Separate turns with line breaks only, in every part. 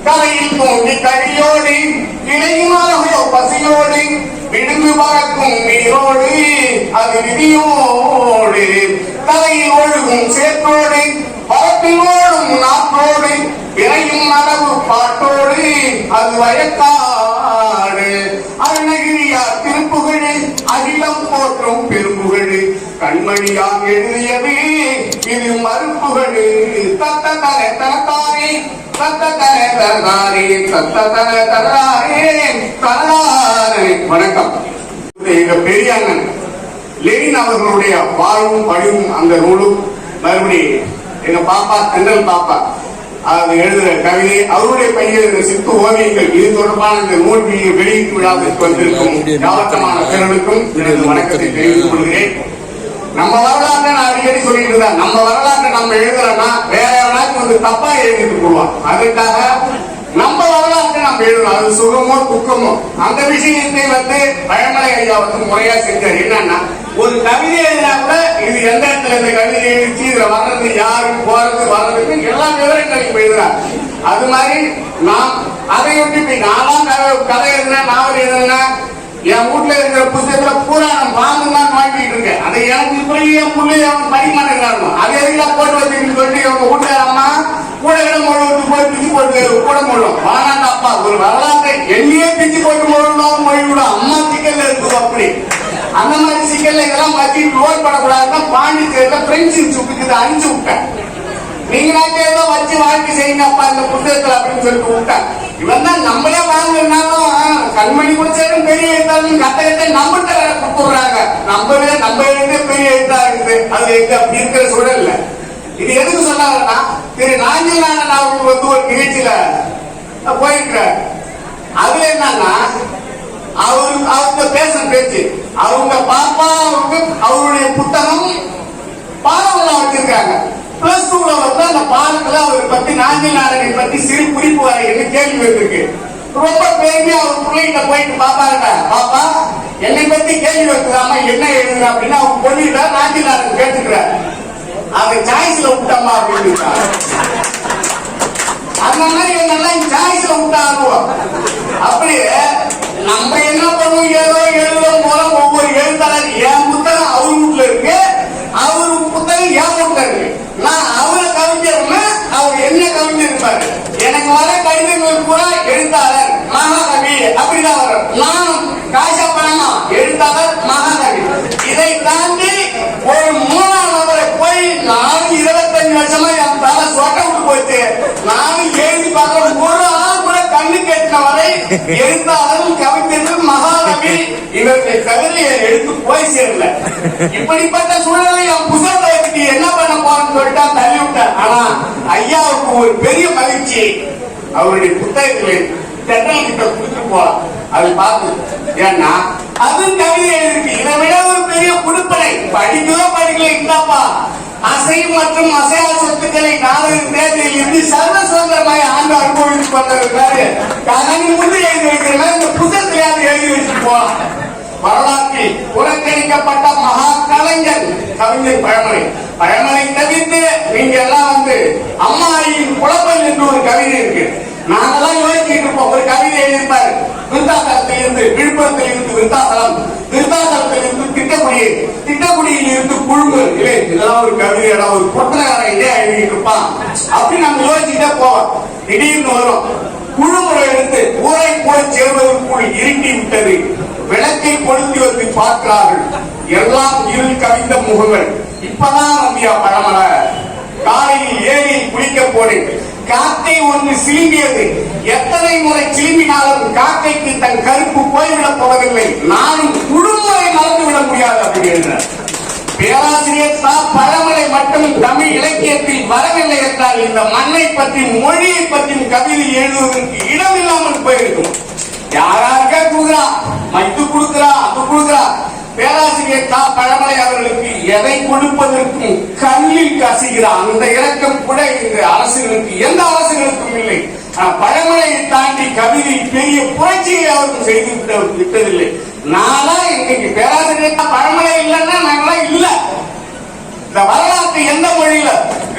கரையில் தோண்டி கழியோடு இணையுமாறோ பசியோடு விடுங்கு பறக்கும் நீரோடு அது விதியோடு கரையில் ஒழுகும் சேற்றோடு பரப்பில் ஓடும் நாட்டோடு இறையும் நடவு பாட்டோடு அது வயக்காடு அருணகிரியார் திருப்புகழு அகிலம் போற்றும் பெரும்புகழு கண்மணியாம் எழுதியது இது மறுப்புகழு தத்த தர தனத்தாரே தத்த தர தரதாரே தத்த தர தரதாரே தரதாரே. வணக்கம். எங்க பெரியாண்ணன் லெனின் அவர்களுடைய வாழ்வும் படிவும் அந்த நூலும் மறுபடி எங்க பாப்பா தென்றல் பாப்பா அது எழுதுற கவிதை அவருடைய பையன் சித்து ஓவியங்கள் இது தொடர்பான இந்த நூல் வெளியீட்டு விழாவிற்கு வந்திருக்கும் யாவட்டமான பேரனுக்கும் எனது வணக்கத்தை தெரிவித்துக் கொள்கிறேன். நம்ம வரலாற்றை நான் அடிக்கடி சொல்லிட்டு இருந்தேன், நம்ம வரலாற்றை நம்ம எழுதுறோம்னா வேற யாராச்சும் வந்து தப்பா எழுதிட்டு போடுவான். அதுக்காக நம்ம வரலாற்றை நம்ம எழுதணும். அது சுகமோ துக்கமோ அந்த விஷயத்தை வந்து பழமலை ஐயா வந்து முறையா செஞ்சார். என்னன்னா ஒரு கவிதை எழுதினா கூட இது எந்த இடத்துல இந்த கவிதை எழுதி இதுல வர்றது யாரு போறது வர்றதுக்கு எல்லா விவரங்களையும் எழுதுறாங்க. அது மாதிரி நான் அதை விட்டு நான்லாம் கதை எழுதினேன் நாவல் எழுதினேன். என் வீட்டுல இருக்கிற புத்தகத்துல பூரா நான் வாங்கலாம் வாங்கிட்டு இருக்கேன். அதை எனக்கு இப்படி என் பிள்ளை அவன் படிமாட்டேங்கிறாங்க. அதை எதுலாம் போட்டு வச்சுக்கிட்டு சொல்லிட்டு அவங்க வீட்டுல அம்மா கூட இடம் மொழி போய் பிச்சு போட்டு கூட மொழும் வானாண்ட அப்பா ஒரு வரலாற்றை எண்ணியே பிச்சு போட்டு மொழிவிடும் மொழிவிடும் அம்மா சிக்கல்ல இருக்குது. அப்படி அந்த மாதிரி சிக்கல்ல இதெல்லாம் வச்சு லோன் பண்ணக்கூடாதுன்னா பாண்டிச்சேரியில பிரெஞ்சு சுப்பிட்டு அனுப்பிச்சு விட்டேன். நீங்க ஏதோ வச்சு வாழ்க்கை செய்யுங்க அப்பா இந்த புத்தகத்துல அப்படின்னு சொல்லிட்டு விட்டேன். இவன் தான் நம்மளே வாங்கினாலும் கண்மணி குடிச்சாலும் பெரிய எழுத்தாலும் கட்ட நம்மகிட்ட வேற கொடுத்துடுறாங்க. நம்ம எழுந்தே பெரிய எழுத்தா இருக்குது. அது எங்க அப்படி இருக்கிற சூழல்ல இது எதுக்கு சொன்னாங்கன்னா திரு நாஞ்சிலானன் அவர்கள் வந்து ஒரு நிகழ்ச்சியில போயிருக்கிறார். அதுல என்னன்னா அவங்க பேசுற பேச்சு அவங்க பாப்பாவுக்கு அவருடைய புத்தகம் பாடலாம் வச்சிருக்காங்க. பிளஸ் டூல வந்து அந்த பாடத்துல அவரை பத்தி நாஞ்சிலானனை பத்தி சிறு குறிப்பு வரைன்னு கேள்வி வந்திருக்கு. ரொம்ப பெருமையா அவர் பிள்ளைகிட்ட போயிட்டு பாப்பாருங்க பாப்பா என்னை பத்தி கேள்வி வைக்கிறாம என்ன எழுதுற அப்படின்னு அவங்க சொல்லிட்டா நாஞ்சிலானன் கேட்டுக்கிறார். அதை சாய்ஸ்ல விட்டம்மா அப்படின்னு அந்த மாதிரி என்னெல்லாம் சாய்ஸ்ல விட்டாருவோம். அப்படியே நம்ம என்ன பண்ணுவோம் ஏதோ எழுதும் மூலம் ஒவ்வொரு எழுத்தாளர் என் புத்தகம் அவர் வீட்டுல இருக்கு அவரு புத்தகம் என் வீட்டுல இருக்கு. நான் அவரை கவிஞர்னா அவர் என்ன கவிஞர் இருப்பாரு. எனக்கு வர கடிதங்கள் பூரா எழுத்தாளர் மகாகவி அப்படிதான் வரும். நானும் காசா பணமா எழுத்தாளர் மகாகவி. இதை தாண்டி ஒரு மூணாம் நபரை போய் நானும் 25 வருஷமா என் தலை சொட்ட விட்டு போயிட்டு நானும் எழுதி பார்க்கணும். ஒரு ஆள் கூட கண்ணு கேட்டின வரை எழுத்தாளரும் கவிஞரும் மகாகவி இவருடைய கவிதையை எடுத்து போய் சேரல. இப்படிப்பட்ட சூழ்நிலை என் புத்தகத்தை என்ன பண்ண போறேன்னு சொல்லிட்டு தள்ளி விட்டேன். ஆனா ஐயாவுக்கு ஒரு பெரிய மகிழ்ச்சி அவருடைய புத்தகங்களை தென்றல் கிட்ட கொடுத்து போலாம். அது பார்த்து ஏன்னா அது கவிதை எழுதிருக்கு. இதை விட ஒரு பெரிய குடுப்பனை படிக்கவோ படிக்கல இருந்தாப்பா அசை மற்றும் அசையா சொத்துக்களை 4 தேதியில் இருந்து சர்வ சுதந்திரமாய் ஆண்டு அனுபவித்து கொண்டிருக்கிறாரு. கணனி முன்பு எழுதி வைக்கிற இந்த புத்தகத்தையாவது எழுதி வச்சு போலாம். வரலாற்றில் புறக்கணிக்கப்பட்ட மகா கலைஞர் கவிஞர் பழமலை தவிர்த்து நீங்க எல்லாம் வந்து அம்மாயின் குழப்பல் என்று ஒரு கவிதை இருக்கு. நாங்கெல்லாம் யோசிச்சுட்டு இருப்போம். ஒரு கவிதை எழுதியிருப்பாரு விருத்தாசலத்தில் இருந்து விழுப்புரத்தில் இருந்து விருத்தாசலம், விருத்தாசலத்தில் இருந்து திட்டக்குடியில் இருந்து குழும்பு. இல்லை இதெல்லாம் ஒரு கவிதை ஒரு புத்தகாரன் இதே எழுதிட்டு இருப்பான் அப்படின்னு நம்ம யோசிச்சுட்டே போவோம். திடீர்னு வரும் குழுமுறை எடுத்து ஊரை போய் சேர்வதற்குள் இருட்டி விட்டது. விளக்கை கொளுத்தி வந்து பார்க்கிறார்கள் எல்லாம் இருள் கவிந்த முகங்கள். இப்பதான் நம்பியா பழமலை காலையில் ஏரியில் குளிக்க போனேன். காக்கை ஒன்று சிலும்பியது. எத்தனை முறை சிலும்பினாலும் காக்கைக்கு தன் கருப்பு போய்விடப் போவதில்லை. நானும் குழுமுறை மறந்துவிட முடியாது அப்படின்ற பேராசிரியர் பழமலை மட்டும் தமிழ் இலக்கியத்தில் வரவில்லை என்றால் இந்த மண்ணை பற்றி மொழியை பற்றியும் கவிதை எழுதுவதற்கு இடம் இல்லாமல் போயிருக்கும். யாராருக்கே கொடுக்குறா மைத்து கொடுக்குறா அது கொடுக்குறா. பேராசிரியர் பழமலை அவர்களுக்கு எதை கொடுப்பதற்கும் கல்லில் கசிகிறார். அந்த இலக்கம் கூட இந்த அரசுகளுக்கு எந்த அரசுகளுக்கும் இல்லை. பழமலையை தாண்டி கவிதை பெரிய புரட்சியை அவர்கள் செய்து விட்டதில்லை. நானா இன்னைக்கு பேராசிரியர் பழமலை இல்லைன்னா நாங்களாம் இல்ல. இந்த வரலாற்று எந்த மொழியில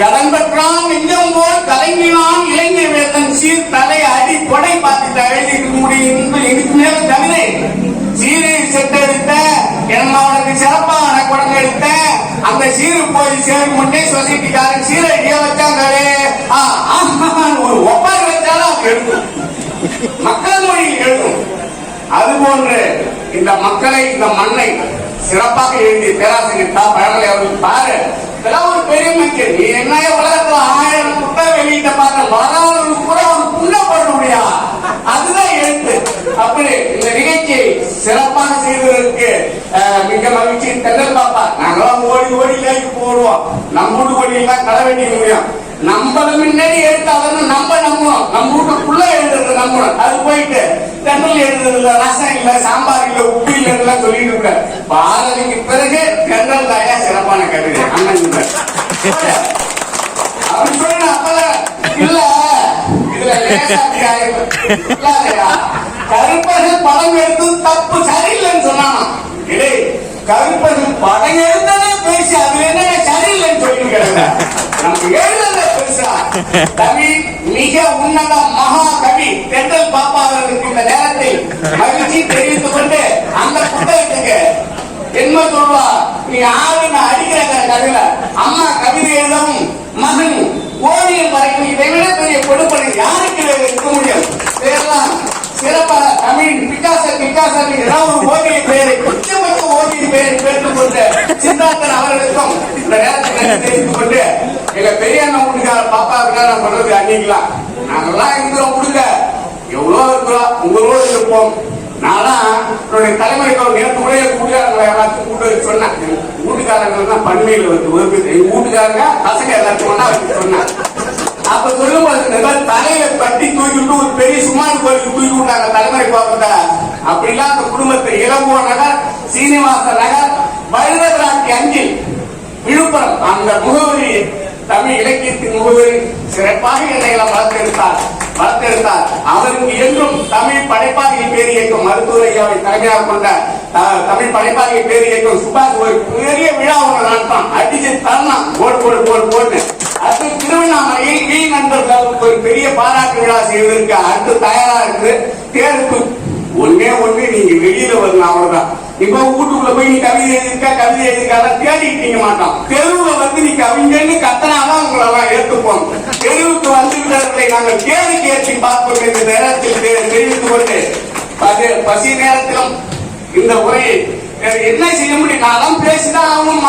கடன் பெற்றான் நெஞ்சம் போல் கலைஞனான் இளைஞர் வேதன் சீர் தலை அடி கொடை பார்த்துட்டு எழுதிக்க முடியும். இதுக்கு மேல கவிதை சீரை செட்டெடுத்த என்னோட சிறப்பான குடம் எடுத்த அந்த சீரு போய் சேரும் முன்னே சொசைட்டிக்காரன் சீரடிய வச்சாங்களே ஒரு ஒப்பாரி வச்சாலும் அது எழுதும், மக்கள் மொழியில் எழுதும். அதுபோன்று இந்த மக்களை இந்த மண்ணை சிறப்பாக எழுதிய பேராசிரியர் தா. பழமலை அவர்கள் பாரு, இதெல்லாம் ஒரு பெரிய மக்கள். நீ என்ன உலகத்துல 1000 புத்தகம் வெளியிட்ட பார்க்க வரலாறு கூட ஒரு புண்ணப்பட முடியா, அதுதான் எழுத்து. அப்படி இந்த நிகழ்ச்சியை சிறப்பாக செய்வதற்கு மிக மகிழ்ச்சி. தென்றல் பாப்பா, நாங்களாம் ஓடி ஓடி லைக்கு போடுவோம், நம்ம வீட்டு ஓடிலாம் களை வேண்டி முடியும். நம்மள முன்னாடி எழுத்தாளர் நம்ம நம்பணும், நம்ம வீட்டுக்குள்ள எழுதுறது நம்பணும். அது போயிட்டு தென்றல் எழுதுறதுல ரசம் இல்ல, சாம்பார் இல்ல, உப்பு இல்ல சொல்லிட்டு இருக்க. பாரதிக்கு பிறகு தென்றல் தாயா சிறப்பான கவிதை அண்ணன் அப்படின்னு சொல்லி அப்பல இல்ல. இதுல கருப்பர்கள் படம் எடுத்து தப்பு சரியில்லைன்னு சொன்னானா? இடே, கருப்பர்கள் படம் எடுத்ததே பேசி அது என்ன சரியில்லைன்னு சொல்லிட்டு கிடக்க. நமக்கு எழுதுறத பெருசா கவி, மிக உன்னத மகா கவி தென்றல் பாப்பா அவர்களுக்கு இந்த நேரத்தில் மகிழ்ச்சி தெரிவித்துக் கொண்டு அந்த புத்தகத்துக்கு என்ன சொல்வா, நீ ஆளுன்னு அடிக்கிற கவிதை அம்மா கவிதை எழுதவும் மகன் ஓவியம் வரைக்கும் இதை விட பெரிய கொடுப்பது யாருக்கு இருக்க முடியும்? இதெல்லாம் சிறப்பாக தமிழ் பிகாசன் ஏதாவது ஒரு ஓவிய பெயரை குற்றமற்ற ஓவிய பெயரை பெற்றுக் கொண்ட சித்தார்த்தன் அவர்களுக்கும் இந்த நேரத்தில் தெரிவித்துக் கொண்டு எங்க பெரிய அண்ணன் வீட்டுக்கார பாப்பாவுக்கு நான் சொல்றது அன்னைக்கலாம் நாங்கெல்லாம் இருக்கிறோம் கொடுங்க, எவ்வளவு இருக்கிறோம் உங்களோடு இருப்போம். நான்லாம் என்னுடைய தலைமுறைக்கு நேற்று கூட கூட்டுக்காரங்களை எல்லாத்தையும் கூட்டு சொன்னேன். வீட்டுக்காரங்கள் தான் பண்மையில் வந்து எங்க வீட்டுக்காரங்க பசங்க எல்லாத்தையும் ஒன்னா வச்சு சொன்னேன். அப்ப சொல்லும்போது தலையில கட்டி தூக்கிட்டு ஒரு பெரிய சுமார் கோயிலுக்கு தூக்கி விட்டாங்க தலைமுறை பார்க்க. அப்படிலாம் அந்த குடும்பத்தை இளங்கோ நகர், சீனிவாச நகர், வைரவராட்டி அஞ்சில், விழுப்புரம் அந்த முகவரி தமிழ் இலக்கியத்தின் முகவரி சிறப்பாக என்னையெல்லாம் வளர்த்தெடுத்தார். அவருக்கு என்றும் தமிழ் படைப்பாளிகள் பேர் இயக்கம் மருத்துவர் ஐயாவை தலைமையாக கொண்ட தமிழ் படைப்பாளிகள் பேர் இயக்கம் சுபாஷ் ஒரு பெரிய விழா ஒன்று நடத்தான். அடிச்சு தரலாம் போடு. அது திருவண்ணாமலையில் வீ நண்பர்களுக்கு ஒரு பெரிய பாராட்டு விழா செய்வதற்கு அடுத்து தயாரா இருக்கு. தேர்வுக்கு ஒண்ணு நீங்க வெளியில வரலாம், அவ்வளவுதான். இப்ப வீட்டுக்குள்ள போய் நீ கவிதை எழுதிருக்காத தேடிட்டீங்க மாட்டோம். தெருவுல வந்து நீ கவிஞன்னு கத்தனாதான் உங்களெல்லாம் ஏற்றுப்போம். தெருவுக்கு வந்துவிட்டவர்களை நாங்கள் தேடிக்கு ஏற்றி பார்ப்போம் என்ற நேரத்தில் தெரிவித்துக் கொண்டு பசி நேரத்திலும் இந்த உரையை என்ன செய்ய முடியும்? நான் பேசிதான் ஆகணும்.